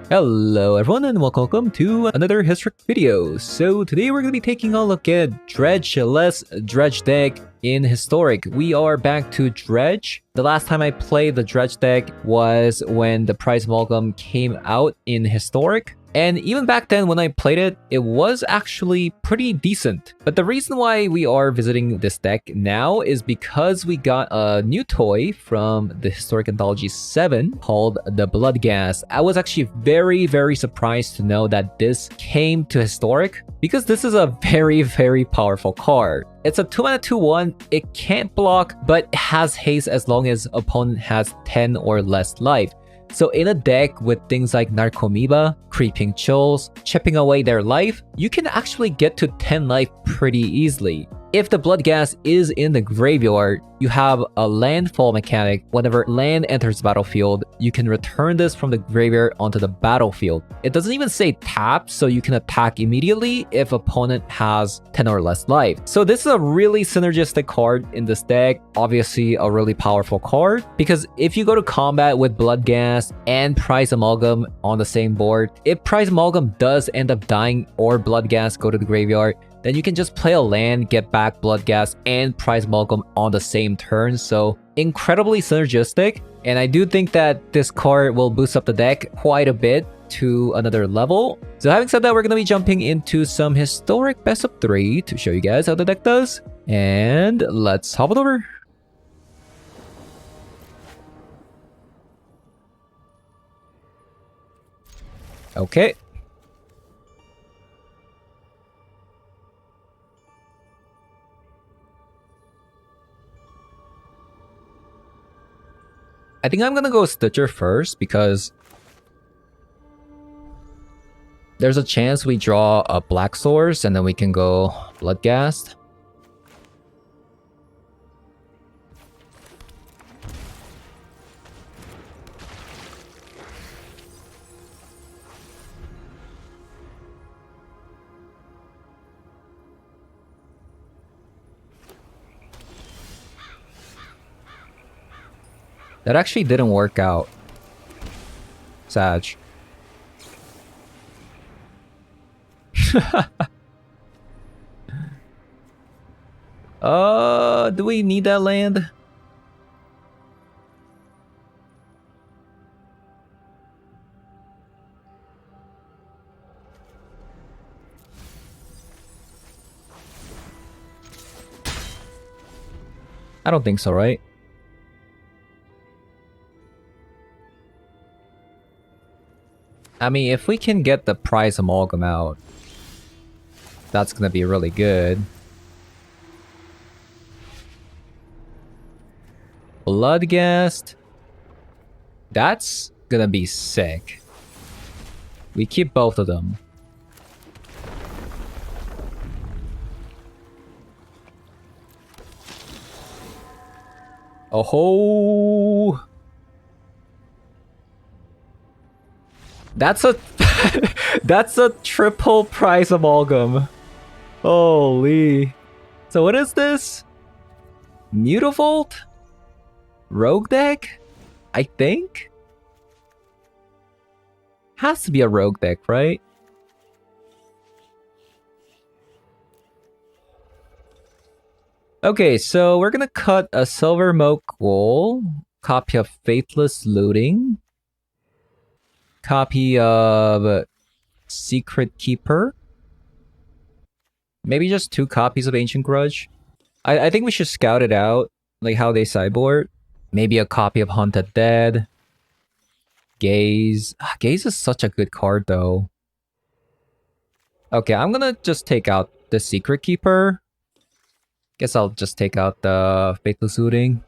Hello everyone and welcome to another Historic video. So today we're going to be taking a look at Dredgeless Dredge deck in Historic. We are back to Dredge. The last time I played the Dredge deck was when the Prize Amalgam came out in Historic. And even back then when I played it, it was actually pretty decent. But the reason why we are visiting this deck now is because we got a new toy from the Historic Anthology 7 called the Bloodghast. I was actually very surprised to know that this came to Historic because this is a very powerful card. It's a 2-mana 2/1, it can't block, but it has haste as long as opponent has 10 or less life. So in a deck with things like Narcomoeba, Creeping Chills, chipping away their life, you can actually get to 10 life pretty easily. If the Bloodghast is in the graveyard, you have a landfall mechanic. Whenever land enters the battlefield, you can return this from the graveyard onto the battlefield. It doesn't even say tap, so you can attack immediately if opponent has 10 or less life. So this is a really synergistic card in this deck. Obviously a really powerful card, because if you go to combat with Bloodghast and Prize Amalgam on the same board, if Prize Amalgam does end up dying or Bloodghast go to the graveyard, then you can just play a land, get back Bloodghast and Prize Amalgam on the same turn. So incredibly synergistic. And I do think that this card will boost up the deck quite a bit to another level. So having said that, we're going to be jumping into some Historic Best of 3 to show you guys how the deck does. And let's hop it over. Okay. I think I'm gonna go Stitcher first because there's a chance we draw a Black Source and then we can go Bloodghast. That actually didn't work out. Sag. Do we need that land? I don't think so, right? I mean, if we can get the Prize Amalgam out, that's gonna be really good. Bloodghast. That's gonna be sick. We keep both of them. Oh ho! That's a that's a triple Prize Amalgam. Holy. So what is this? Mutavault? Rogue deck? I think? Has to be a rogue deck, right? Okay, so we're gonna cut a Silver Moat Wool, copy of Faithless Looting, copy of Secret Keeper, maybe just 2 copies of Ancient Grudge. I think we should scout it out, like how they sideboard. Maybe a copy of Haunted Dead. Gaze. Gaze is such a good card though. Okay, I'm gonna just take out the Secret Keeper. Guess I'll just take out the Faithless Looting.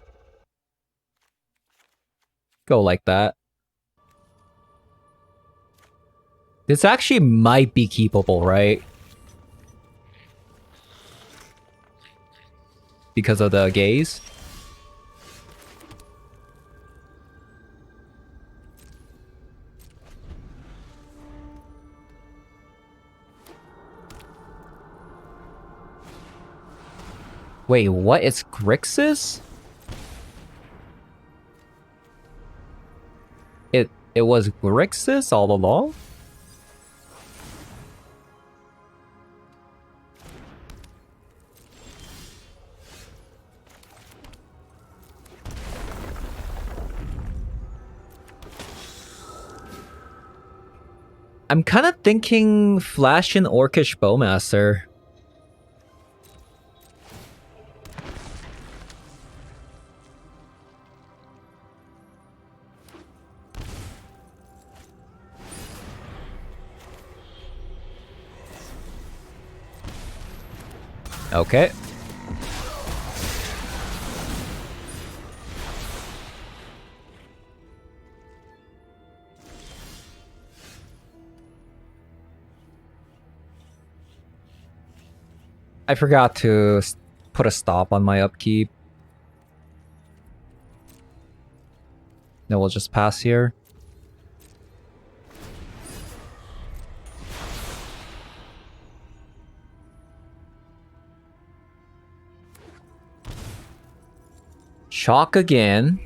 Go like that. This actually might be keepable, right? Because of the gaze. Wait, what? It's Grixis? It was Grixis all along? I'm kind of thinking Flash and Orcish Bowmaster. Okay. I forgot to put a stop on my upkeep. Then we'll just pass here. Chalk again.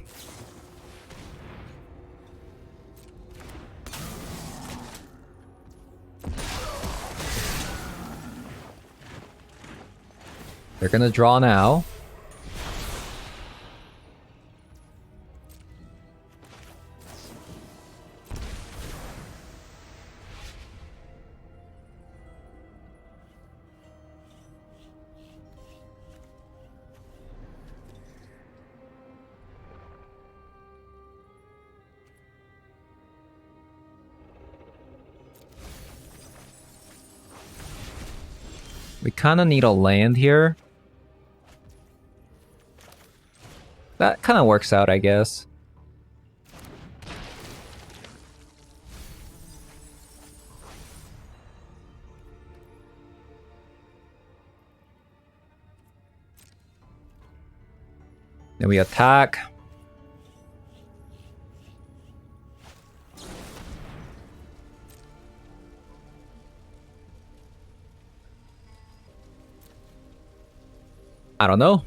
They're gonna draw now. We kind of need a land here. That kind of works out, I guess. Then we attack. I don't know.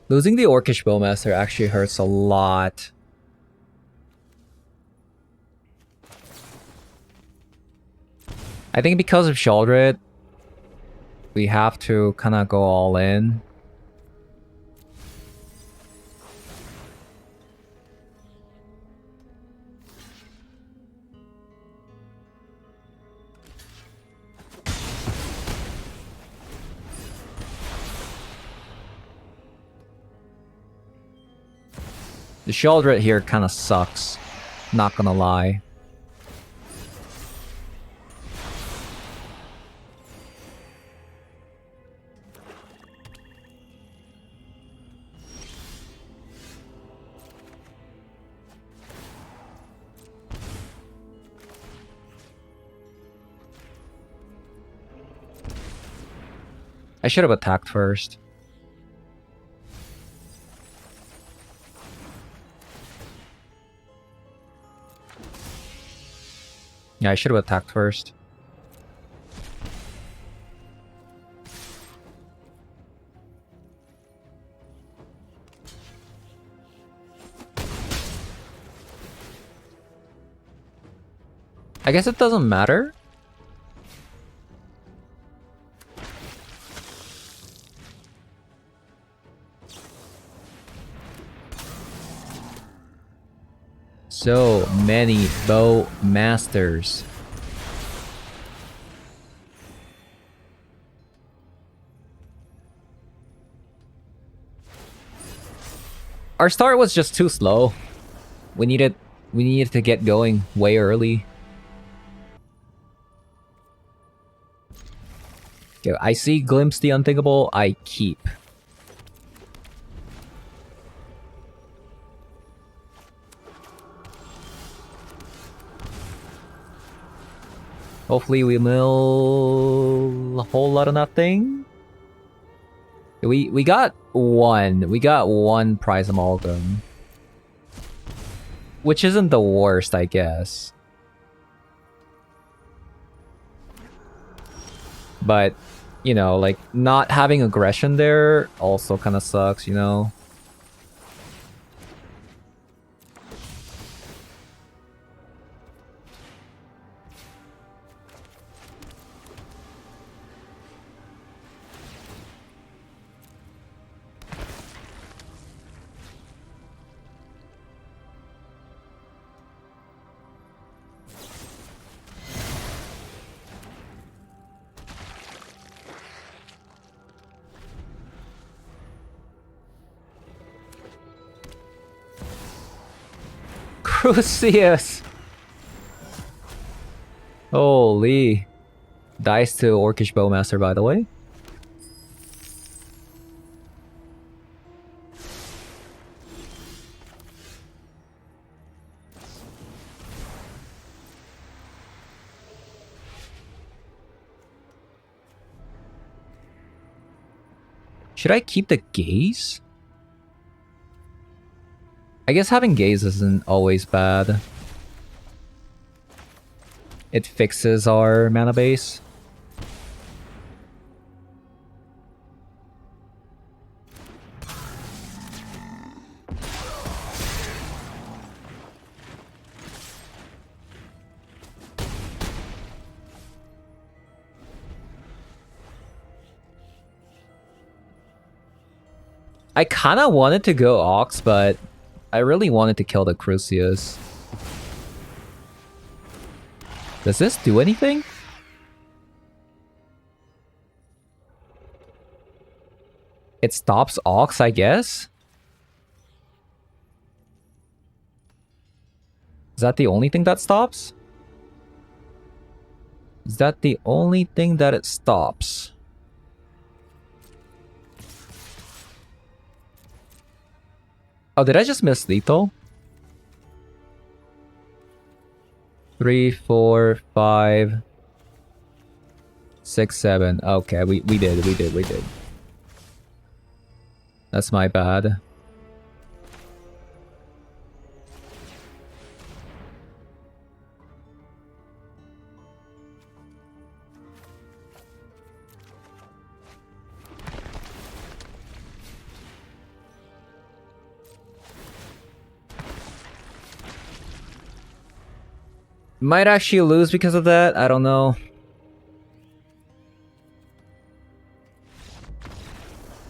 Losing the Orcish Bowmaster actually hurts a lot. I think because of Sheoldred, we have to kind of go all in. The Sheoldred here kind of sucks, not gonna lie. I should have attacked first. Yeah, I should have attacked first. I guess it doesn't matter. So many bow masters. Our start was just too slow. We needed to get going way early. Okay, I see Glimpse the Unthinkable, I keep. Hopefully we mill a whole lot of nothing. We got one prize amalgam. Which isn't the worst, I guess. But, you know, like, not having aggression there also kind of sucks, you know? Crucius! Holy. Dice to Orcish Bowmaster, by the way. Should I keep the gaze? I guess having gaze isn't always bad. It fixes our mana base. I kind of wanted to go Ox, but I really wanted to kill the Crucius. Does this do anything? It stops Ox, I guess? Is that the only thing that stops? Is that the only thing that it stops? Oh, did I just miss lethal? 3, 4, 5, 6, 7. Okay, we did. That's my bad. Might actually lose because of that. I don't know.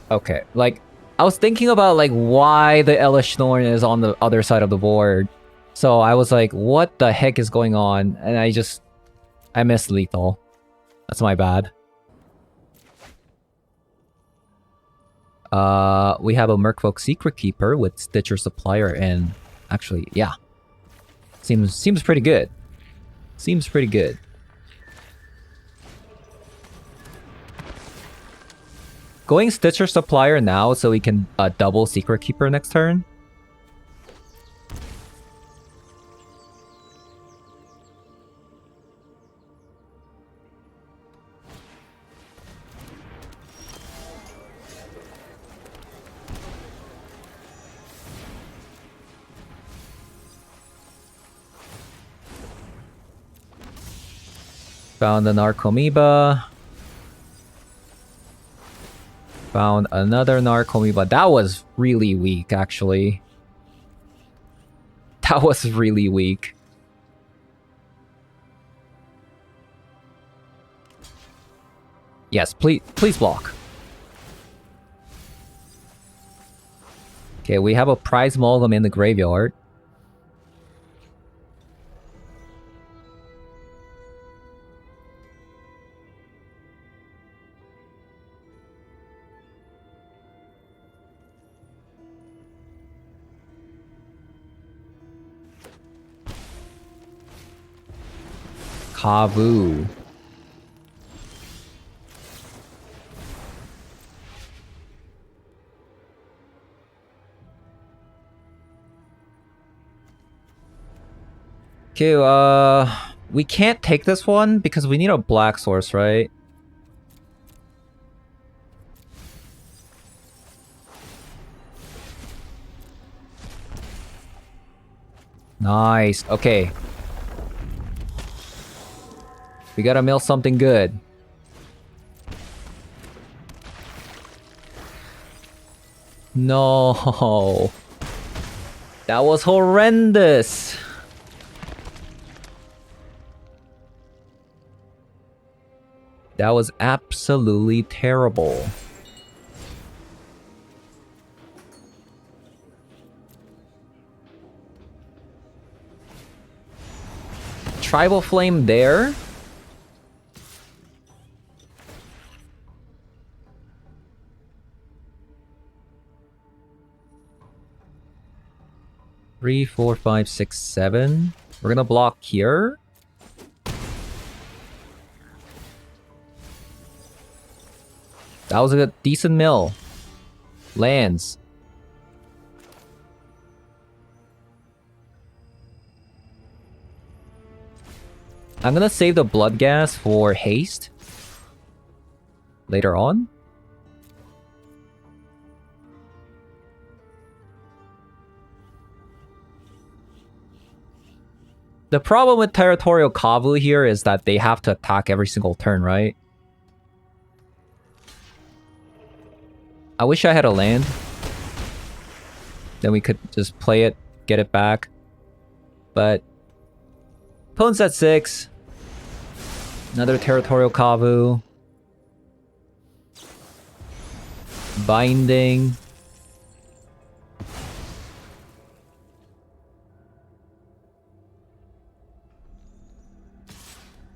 Okay, like, I was thinking about, like, why the Elish Norn is on the other side of the board. So I was like, what the heck is going on? And I missed lethal. That's my bad. We have a Merfolk Secret Keeper with Stitcher Supplier and... Actually, yeah. Seems pretty good. Seems pretty good. Going Stitcher Supplier now so we can double Secret Keeper next turn. Found an Narcomoeba. Found another Narcomoeba. That was really weak, actually. That was really weak. Yes, please block. Okay, we have a Prize Amalgam in the graveyard. Kavu. Okay, we can't take this one because we need a black source, right? Nice. Okay. We gotta mill something good. No. That was horrendous. That was absolutely terrible. Tribal Flame there. Three, 4, 5, 6, 7. We're gonna block here. That was a decent mill. Lands. I'm gonna save the Bloodghast for haste. Later on. The problem with Territorial Kavu here is that they have to attack every single turn, right? I wish I had a land. Then we could just play it, get it back. But opponent's at 6. Another Territorial Kavu. Binding.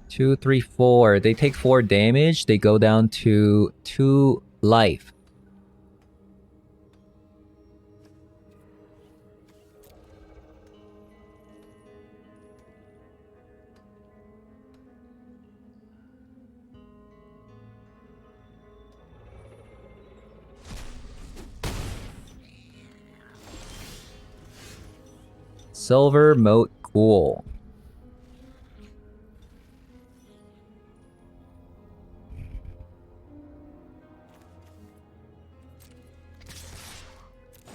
Two, 3, 4. They take 4 damage. They go down to 2 life. Silver Moat Ghoul.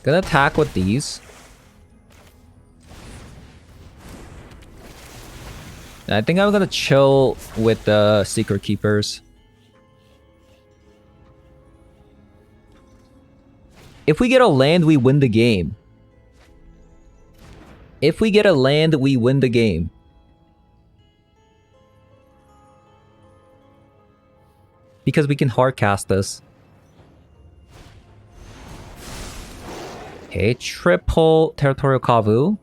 Gonna attack with these. I think I'm gonna chill with the Secret Keepers. If we get a land, we win the game. If we get a land, we win the game. Because we can hardcast this. Okay, triple Territorial Kavu.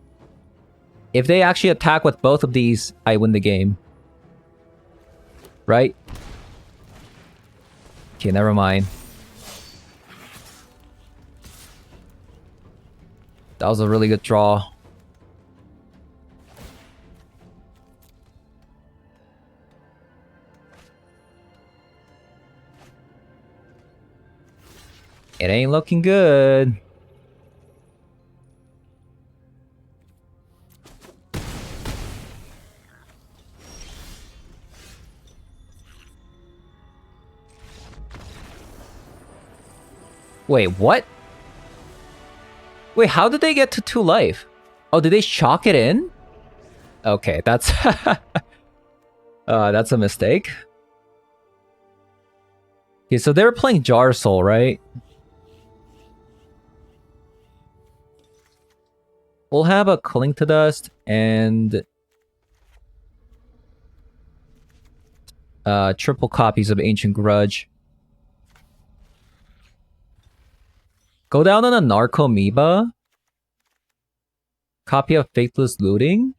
If they actually attack with both of these, I win the game. Right? Okay, never mind. That was a really good draw. It ain't looking good. Wait, what? Wait, how did they get to 2 life? Oh, did they chalk it in? Okay, that's... that's a mistake. Okay, so they were playing Jar Soul, right? We'll have a Cling to Dust and... triple copies of Ancient Grudge. Go down on a Narcomoeba. Copy of Faithless Looting.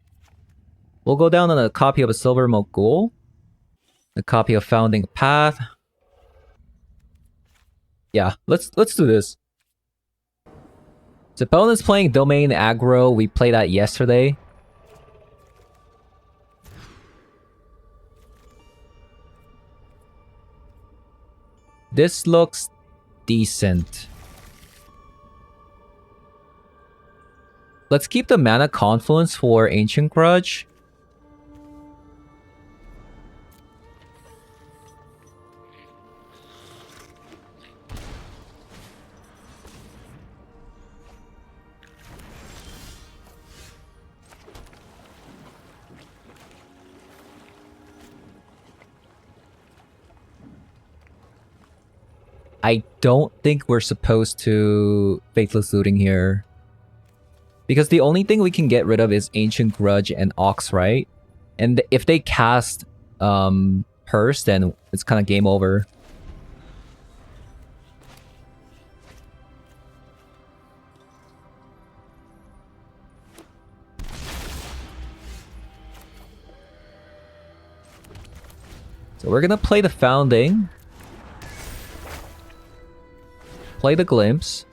We'll go down on a copy of a Silver Moat Ghoul. A copy of Founding Path. Yeah, let's do this. So opponent's playing Domain Aggro. We played that yesterday. This looks decent. Let's keep the Mana Confluence for Ancient Grudge. I don't think we're supposed to Faithless Looting here. Because the only thing we can get rid of is Ancient Grudge and Ox, right? And if they cast Hearse, then it's kind of game over. So we're gonna play the Founding. Play the Glimpse.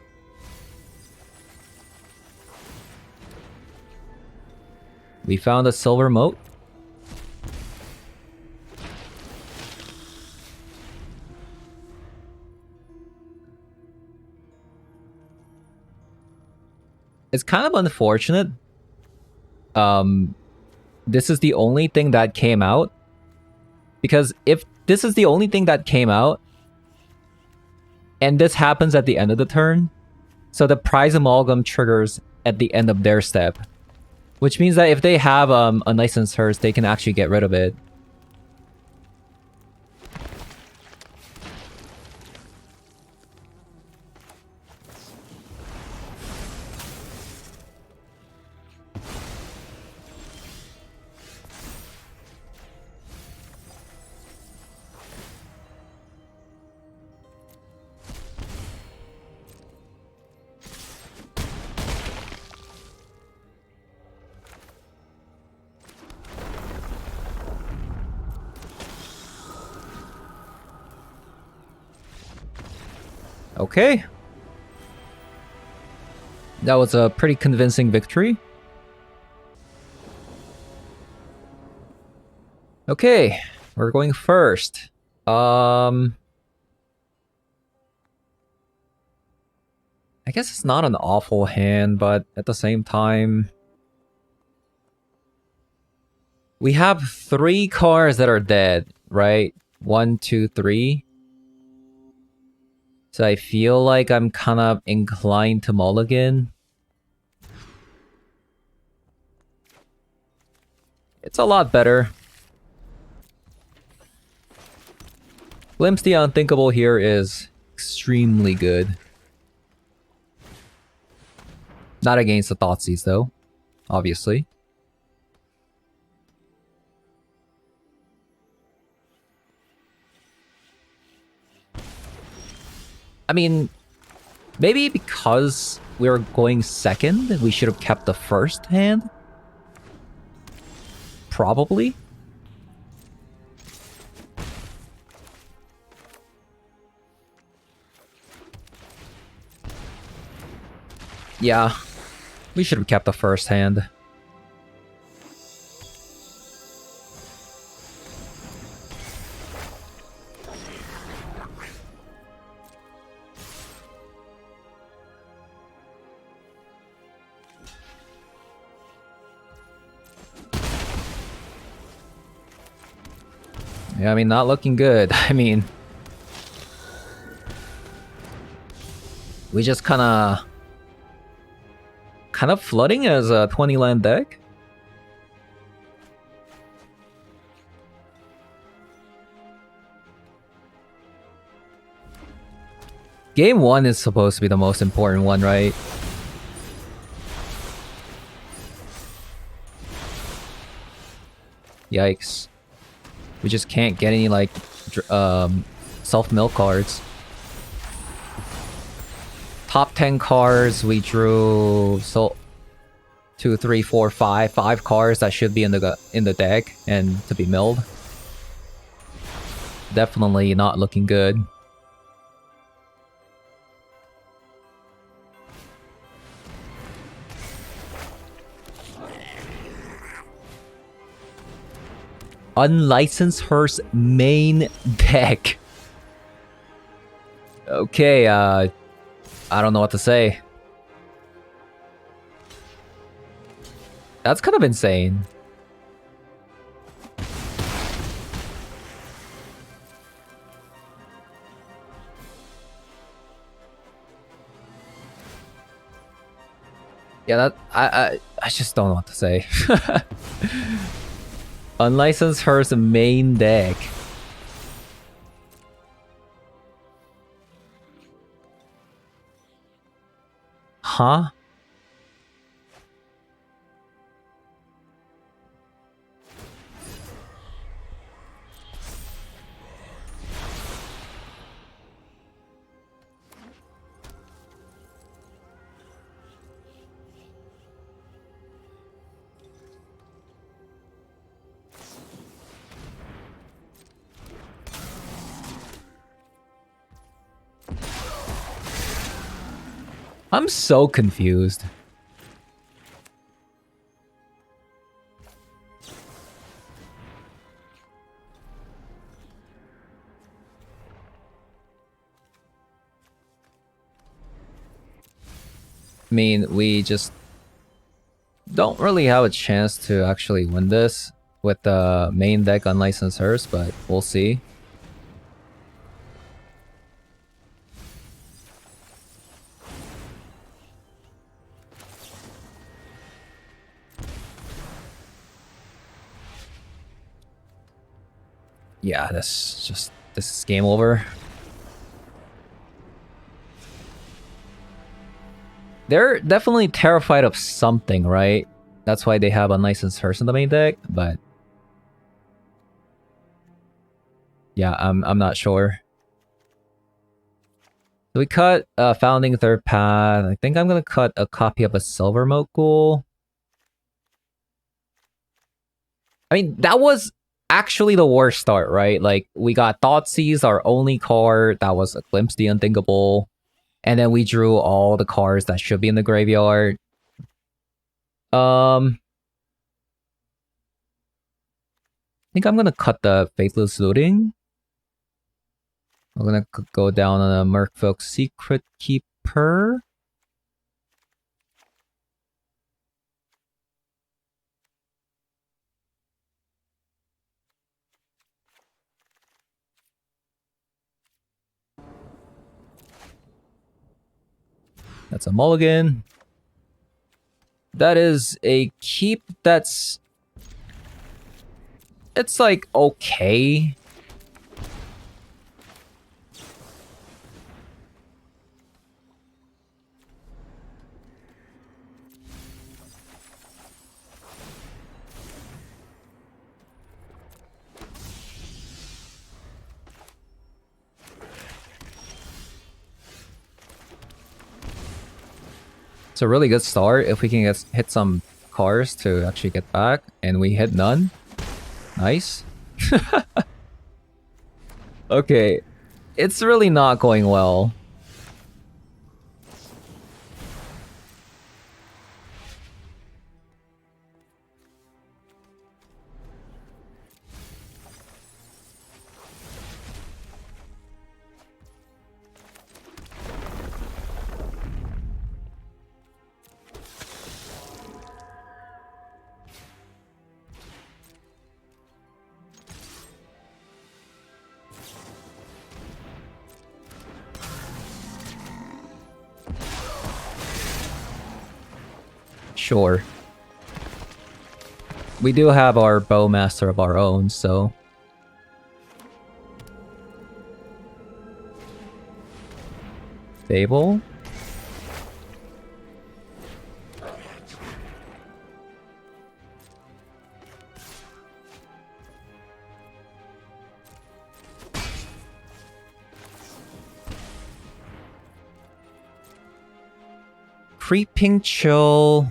We found a Silver Moat. It's kind of unfortunate. This is the only thing that came out. Because if this is the only thing that came out, and this happens at the end of the turn, so the Prize Amalgam triggers at the end of their step. Which means that if they have Unlicensed Hearse, they can actually get rid of it. Okay. That was a pretty convincing victory. Okay, we're going first. I guess it's not an awful hand, but at the same time... We have 3 cards that are dead, right? 1, 2, 3. So I feel like I'm kind of inclined to mulligan. It's a lot better. Glimpse the Unthinkable here is extremely good. Not against the Thoughtseize though, obviously. I mean, maybe because we were going second, we should have kept the first hand? Probably. Yeah, we should have kept the first hand. Yeah, I mean, not looking good. I mean... We just kind of flooding as a 20 land deck. Game 1 is supposed to be the most important one, right? Yikes. We just can't get any, like, self-mill cards. Top 10 cards, we drew 2, 3, 4, 5. 5 cards that should be in the deck and to be milled. Definitely not looking good. Unlicensed Hearse main deck. Okay, I don't know what to say. That's kind of insane. Yeah, that I just don't know what to say. Unlicensed Hearse main deck. Huh? I'm so confused. I mean, we just don't really have a chance to actually win this with the main deck Unlicensed Hearse, but we'll see. Yeah, this is game over. They're definitely terrified of something, right? That's why they have Unlicensed Hearse in the main deck, but yeah, I'm not sure. So we cut Founding Third Path. I think I'm gonna cut a copy of a Silver Mogul. I mean, that was actually the worst start, right? Like, we got Thoughtseize, our only card. That was a Glimpse the Unthinkable. And then we drew all the cards that should be in the graveyard. I think I'm gonna cut the Faithless Looting. I'm gonna go down on a Merfolk Secret Keeper. That's a mulligan. That is a keep that's... It's like, okay. It's a really good start if we can hit some cars to actually get back, and we hit none. Nice. Okay, it's really not going well. Sure. We do have our Bowmaster of our own, so... Fable? Creeping Chill...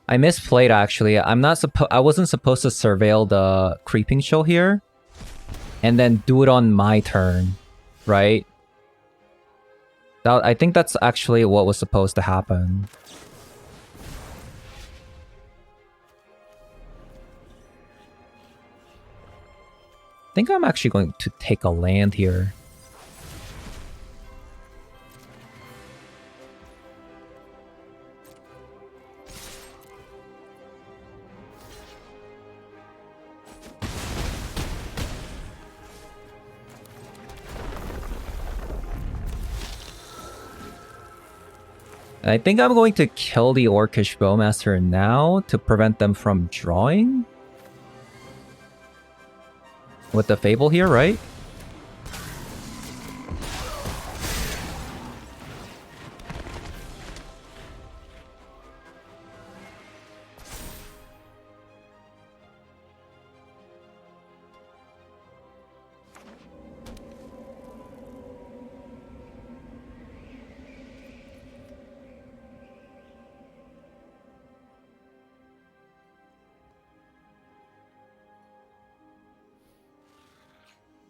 I misplayed actually. I wasn't supposed to surveil the Creeping Chill here and then do it on my turn, right? I think that's actually what was supposed to happen. I think I'm actually going to take a land here. And I think I'm going to kill the Orcish Bowmaster now to prevent them from drawing. with the Fable here, right?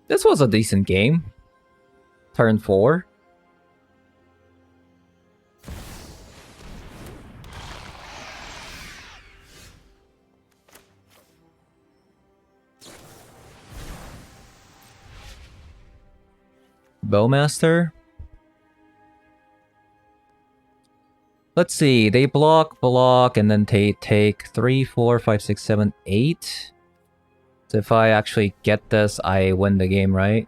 This was a decent game. Turn 4. Bowmaster. Let's see. They block, and then they take 3, 4, 5, 6, 7, 8. So if I actually get this, I win the game, right?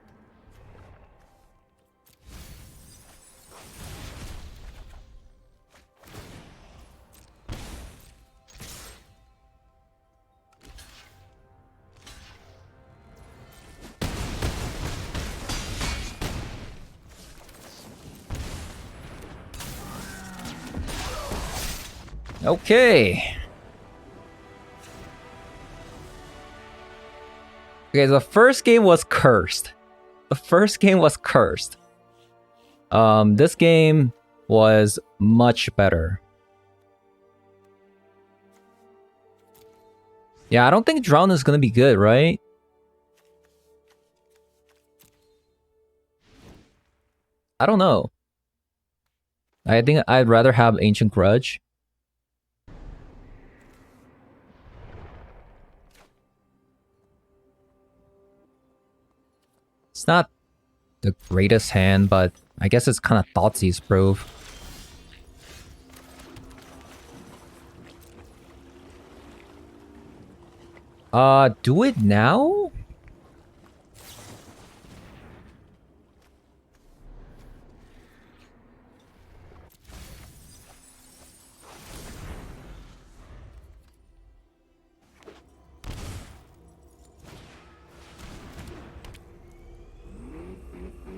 Okay. Okay, the first game was cursed. The first game was cursed. This game was much better. Yeah, I don't think Drown is gonna be good, right? I don't know. I think I'd rather have Ancient Grudge. It's not the greatest hand, but I guess it's kind of Thoughtseize proof. Do it now?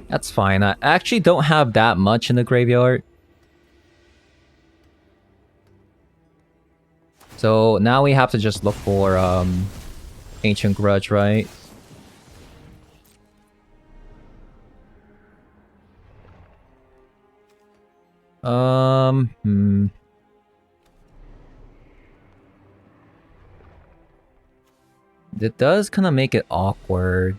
That's fine. I actually don't have that much in the graveyard. So now we have to just look for Ancient Grudge, right? Hmm. It does kind of make it awkward.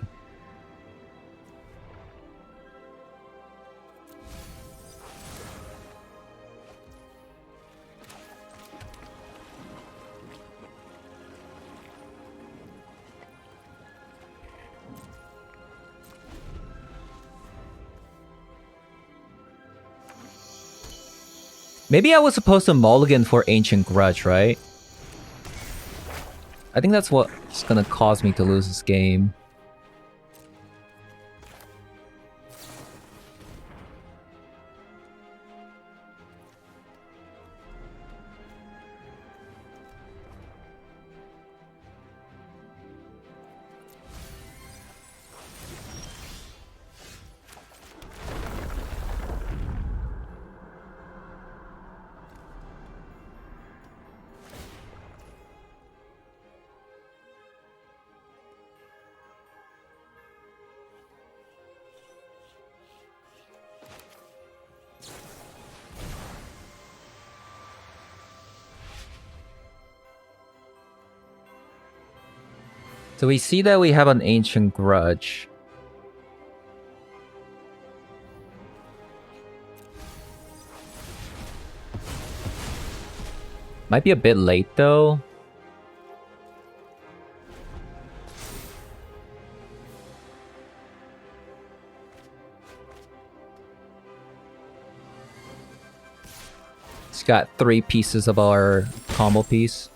Maybe I was supposed to mulligan for Ancient Grudge, right? I think that's what's gonna cause me to lose this game. So we see that we have an Ancient Grudge. Might be a bit late though. It's got 3 pieces of our combo piece.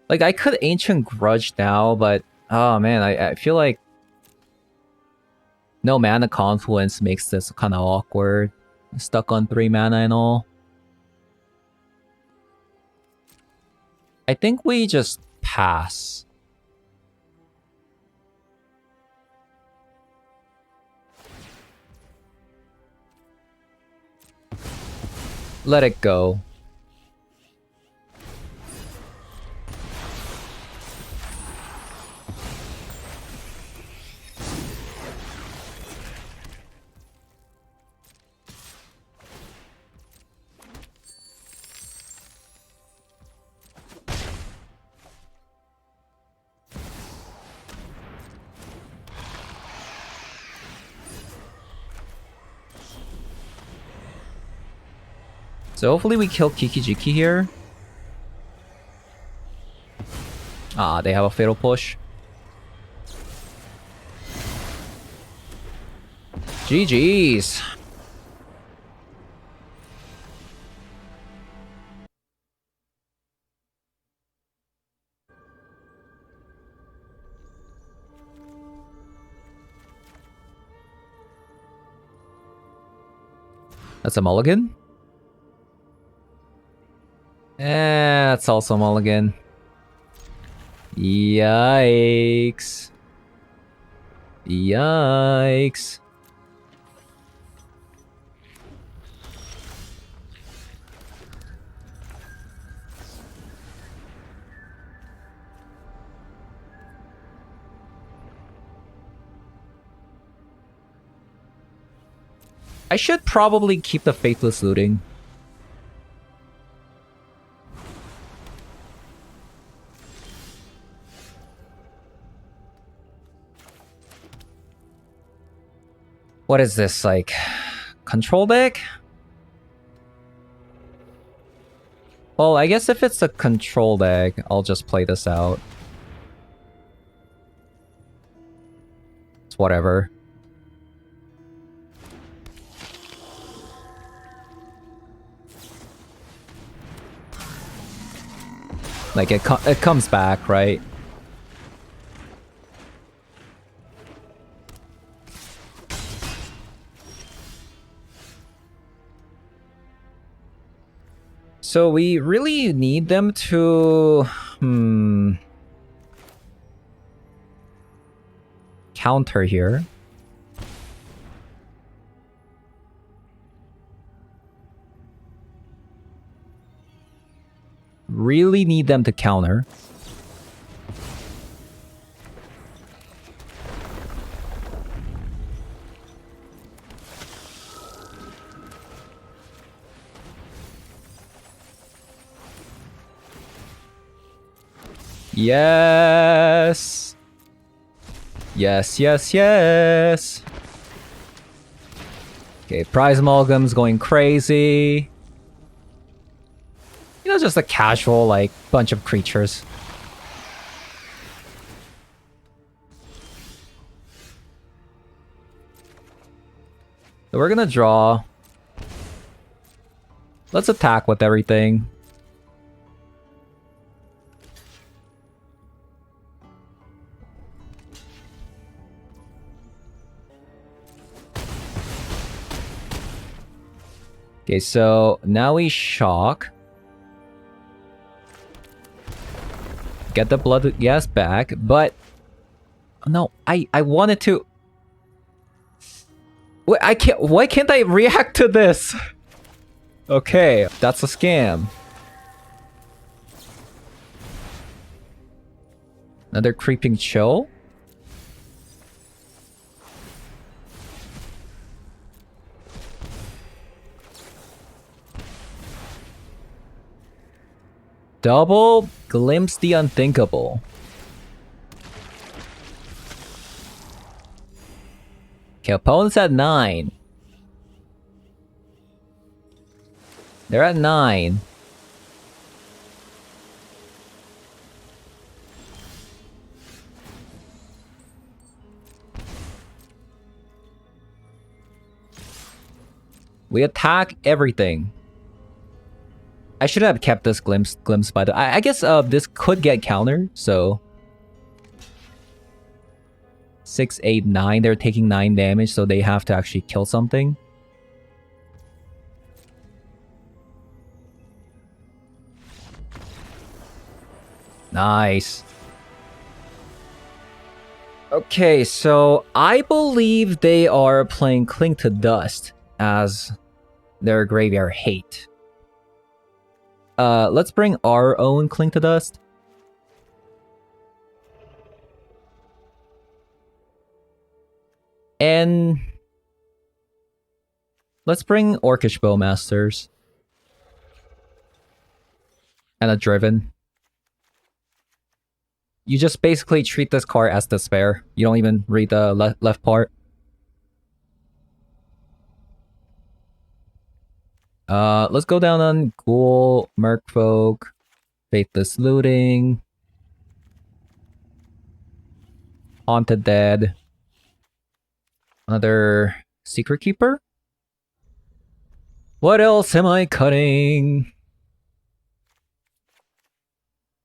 Like, I could Ancient Grudge now, but... Oh, man, I feel like... No mana confluence makes this kind of awkward. Stuck on 3 mana and all. I think we just pass. Let it go. So hopefully we kill Kikijiki here. Ah, they have a fatal push. GG's. That's a mulligan? That's also a mulligan. Yikes. Yikes. I should probably keep the Faithless looting. What is this, like, control deck? Well, I guess if it's a control deck, I'll just play this out. It's whatever. Like, it comes back, right? So we really need them to... counter here. Really need them to counter. Yes. Yes, yes, yes. Okay, Prize Amalgam's going crazy. You know, just a casual, like, bunch of creatures. So we're gonna draw. Let's attack with everything. Okay, so now we shock. Get the Bloodghast back, but... No, I wanted to... Wait, I can't... Why can't I react to this? Okay, that's a scam. Another Creeping Chill? Double Glimpse the Unthinkable. Okay, opponent's at 9. They're at 9. We attack everything. I should have kept this glimpse by the... I guess this could get countered, so... 6, 8, 9. They're taking 9 damage, so they have to actually kill something. Nice. Okay, so I believe they are playing Cling to Dust as their graveyard hate. Let's bring our own Cling to Dust. And let's bring Orcish Bowmasters. And a Driven. You just basically treat this card as Despair. You don't even read the left part. Let's go down on Ghoul, Merfolk, Faithless Looting, Haunted Dead, another Secret Keeper. What else am I cutting?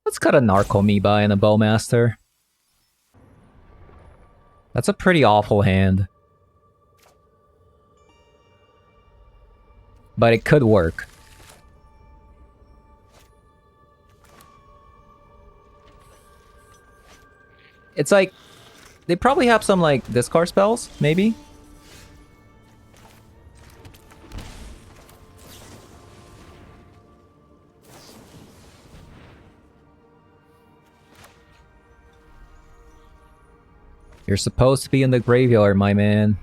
Let's cut a Narcomoeba and a Bowmaster. That's a pretty awful hand. But it could work. It's like... they probably have some, like, discard spells, maybe? You're supposed to be in the graveyard, my man.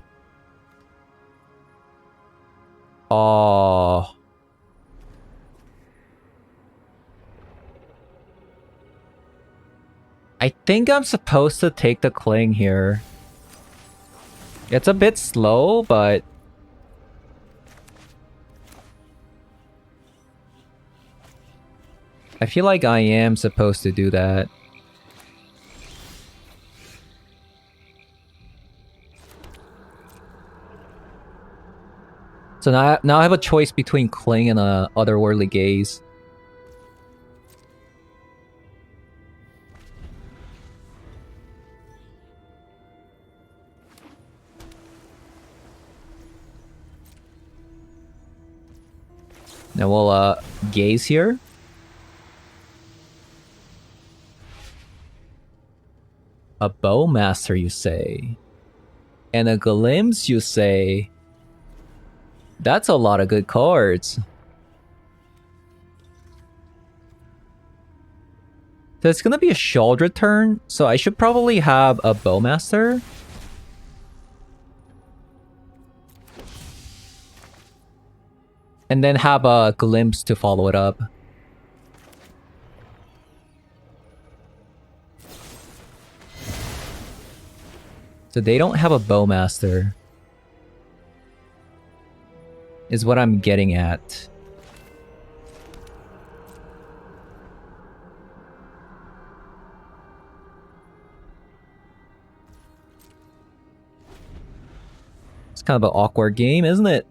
Oh. I think I'm supposed to take the Cling here. It's a bit slow, but... I feel like I am supposed to do that. So now I have a choice between Cling and a Otherworldly Gaze. Now we'll Gaze here. A Bowmaster, you say? And a Glimpse, you say? That's a lot of good cards. So it's gonna be a Shaldred turn, so I should probably have a Bowmaster. And then have a Glimpse to follow it up. So they don't have a Bowmaster. Is what I'm getting at. It's kind of an awkward game, isn't it?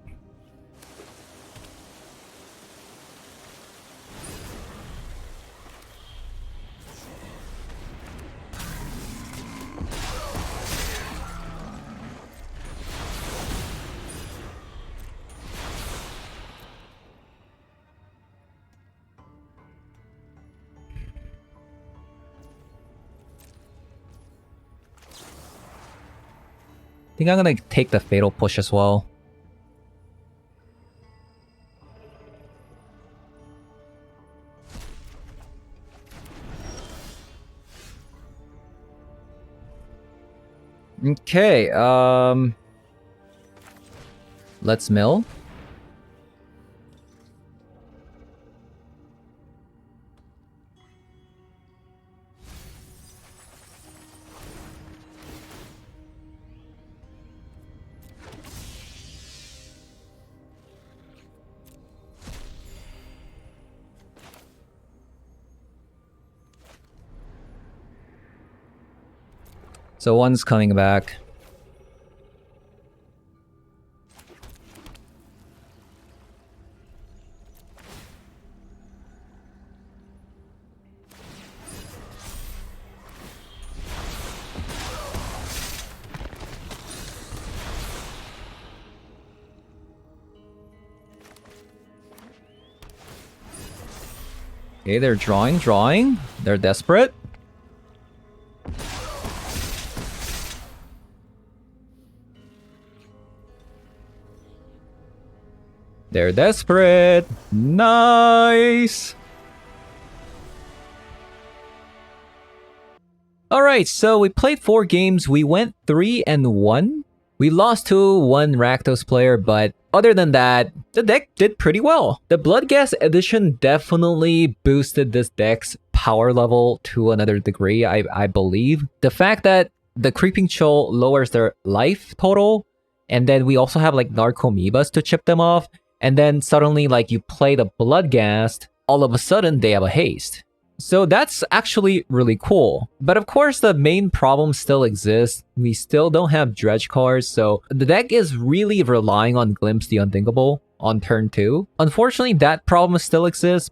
I think I'm gonna take the Fatal Push as well. Okay, let's mill. So one's coming back. Okay, they're drawing. They're desperate. They're desperate. Nice. Alright, so we played 4 games. We went 3-1. We lost to one Rakdos player, but other than that, the deck did pretty well. The Bloodghast edition definitely boosted this deck's power level to another degree, I believe. The fact that the Creeping Chill lowers their life total, and then we also have like Narcomoebas to chip them off, and then suddenly like you play the Bloodghast, all of a sudden they have a haste. So that's actually really cool. But of course, the main problem still exists. We still don't have dredge cards, so the deck is really relying on Glimpse the Unthinkable on turn 2. Unfortunately, that problem still exists,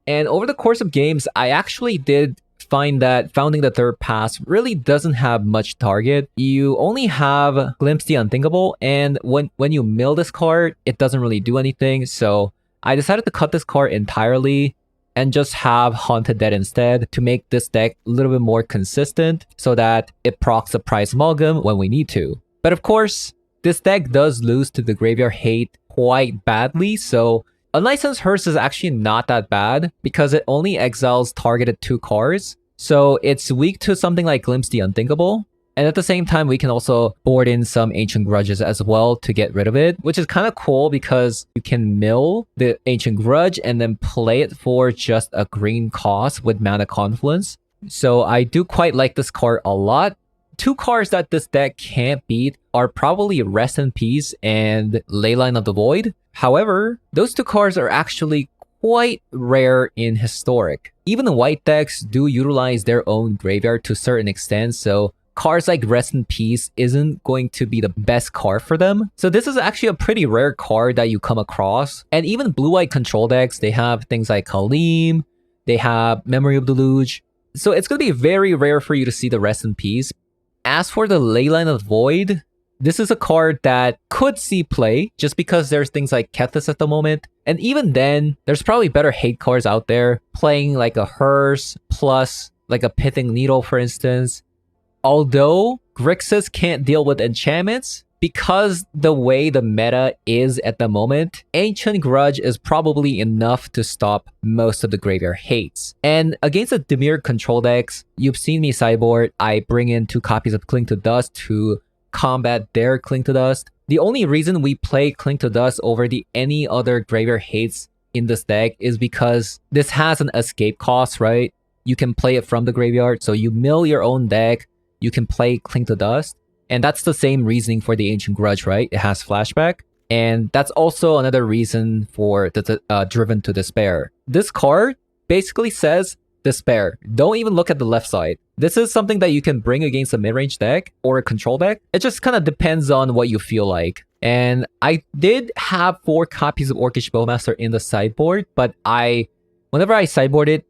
and over the course of games, I actually did find that Founding the Third Pass really doesn't have much target. You only have Glimpse the Unthinkable, and when you mill this card, it doesn't really do anything, so I decided to cut this card entirely and just have Haunted Dead instead to make this deck a little bit more consistent so that it procs the Prize Amalgam when we need to. But of course, this deck does lose to the Graveyard Hate quite badly, so Unlicensed Hearse is actually not that bad because it only exiles targeted 2 cards, so it's weak to something like Glimpse the Unthinkable. And at the same time, we can also board in some Ancient Grudges as well to get rid of it, which is kind of cool because you can mill the Ancient Grudge and then play it for just a green cost with Mana Confluence. So I do quite like this card a lot. 2 cards that this deck can't beat are probably Rest in Peace and Leyline of the Void. However, those 2 cards are actually quite rare in Historic. Even the white decks do utilize their own graveyard to a certain extent, so cards like Rest in Peace isn't going to be the best card for them. So this is actually a pretty rare card that you come across. And even blue-white control decks, they have things like Halim, they have Memory of Deluge. So it's going to be very rare for you to see the Rest in Peace. As for the Leyline of the Void, this is a card that could see play just because there's things like Kethis at the moment. And even then, there's probably better hate cards out there, playing like a Hearse plus like a Pithing Needle, for instance. Although Grixis can't deal with enchantments, because the way the meta is at the moment, Ancient Grudge is probably enough to stop most of the Graveyard Hates. And against the Dimir control decks, you've seen me sideboard, I bring in 2 copies of Cling to Dust to combat their Cling to Dust. The only reason we play Cling to Dust over any other Graveyard Hates in this deck is because this has an escape cost, right? You can play it from the graveyard, so you mill your own deck, you can play Cling to Dust. And that's the same reasoning for the Ancient Grudge, right? It has flashback. And that's also another reason for the Driven to Despair. This card basically says Despair. Don't even look at the left side. This is something that you can bring against a mid-range deck or a control deck. It just kind of depends on what you feel like. And I did have 4 copies of Orcish Bowmaster in the sideboard, but whenever I sideboard it,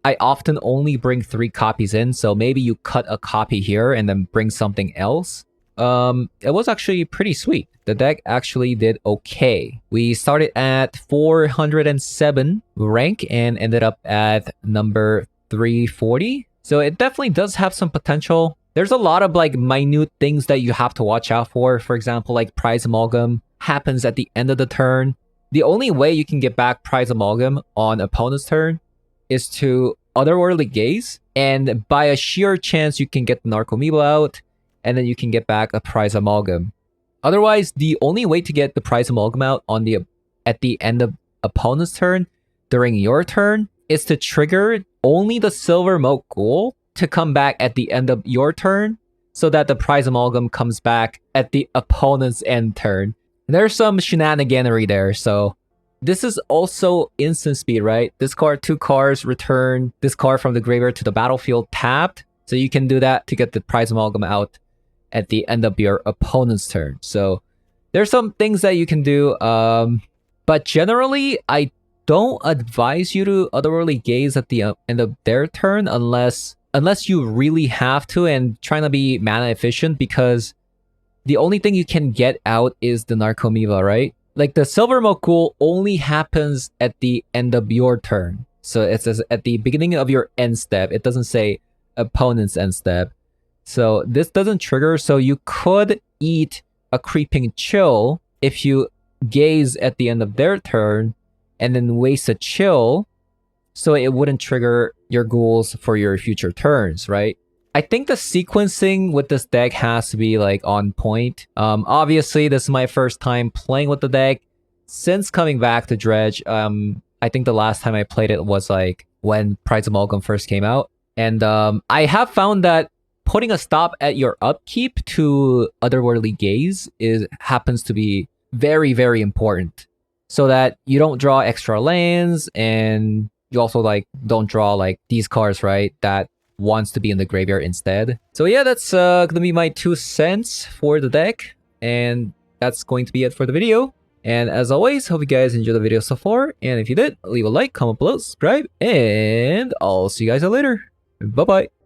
I often only bring 3 copies in, so maybe you cut a copy here and then bring something else. It was actually pretty sweet. The deck actually did okay. We started at 407 rank and ended up at number 340. So it definitely does have some potential. There's a lot of like minute things that you have to watch out for. For example, like Prize Amalgam happens at the end of the turn. The only way you can get back Prize Amalgam on opponent's turn is to Otherworldly Gaze, and by a sheer chance you can get the Narcomoeba out, and then you can get back a Prize Amalgam. Otherwise, the only way to get the Prize Amalgam out at the end of opponent's turn during your turn is to trigger only the Silver Moat Ghoul to come back at the end of your turn, so that the Prize Amalgam comes back at the opponent's end turn. There's some shenaniganery there, so this is also instant speed, right? Discard 2 cards, return this card from the graveyard to the battlefield tapped. So you can do that to get the Prize Amalgam out at the end of your opponent's turn. So there's some things that you can do. But generally, I don't advise you to Otherworldly Gaze at the end of their turn unless you really have to and trying to be mana efficient, because the only thing you can get out is the Narcomoeba, right? Like the Silver Moat Ghoul only happens at the end of your turn. So it says at the beginning of your end step. It doesn't say opponent's end step. So this doesn't trigger. So you could eat a creeping chill if you gaze at the end of their turn and then waste a chill, so it wouldn't trigger your ghouls for your future turns, right? I think the sequencing with this deck has to be like on point. Obviously, this is my first time playing with the deck since coming back to Dredge. I think the last time I played it was like when Prize Amalgam first came out. And I have found that putting a stop at your upkeep to Otherworldly Gaze happens to be very, very important. So that you don't draw extra lands, and you also like don't draw like these cards, right? That wants to be in the graveyard instead. So yeah, that's gonna be my 2 cents for the deck. And that's going to be it for the video. And as always, hope you guys enjoyed the video so far. And if you did, leave a like, comment below, subscribe, and I'll see you guys later. Bye-bye.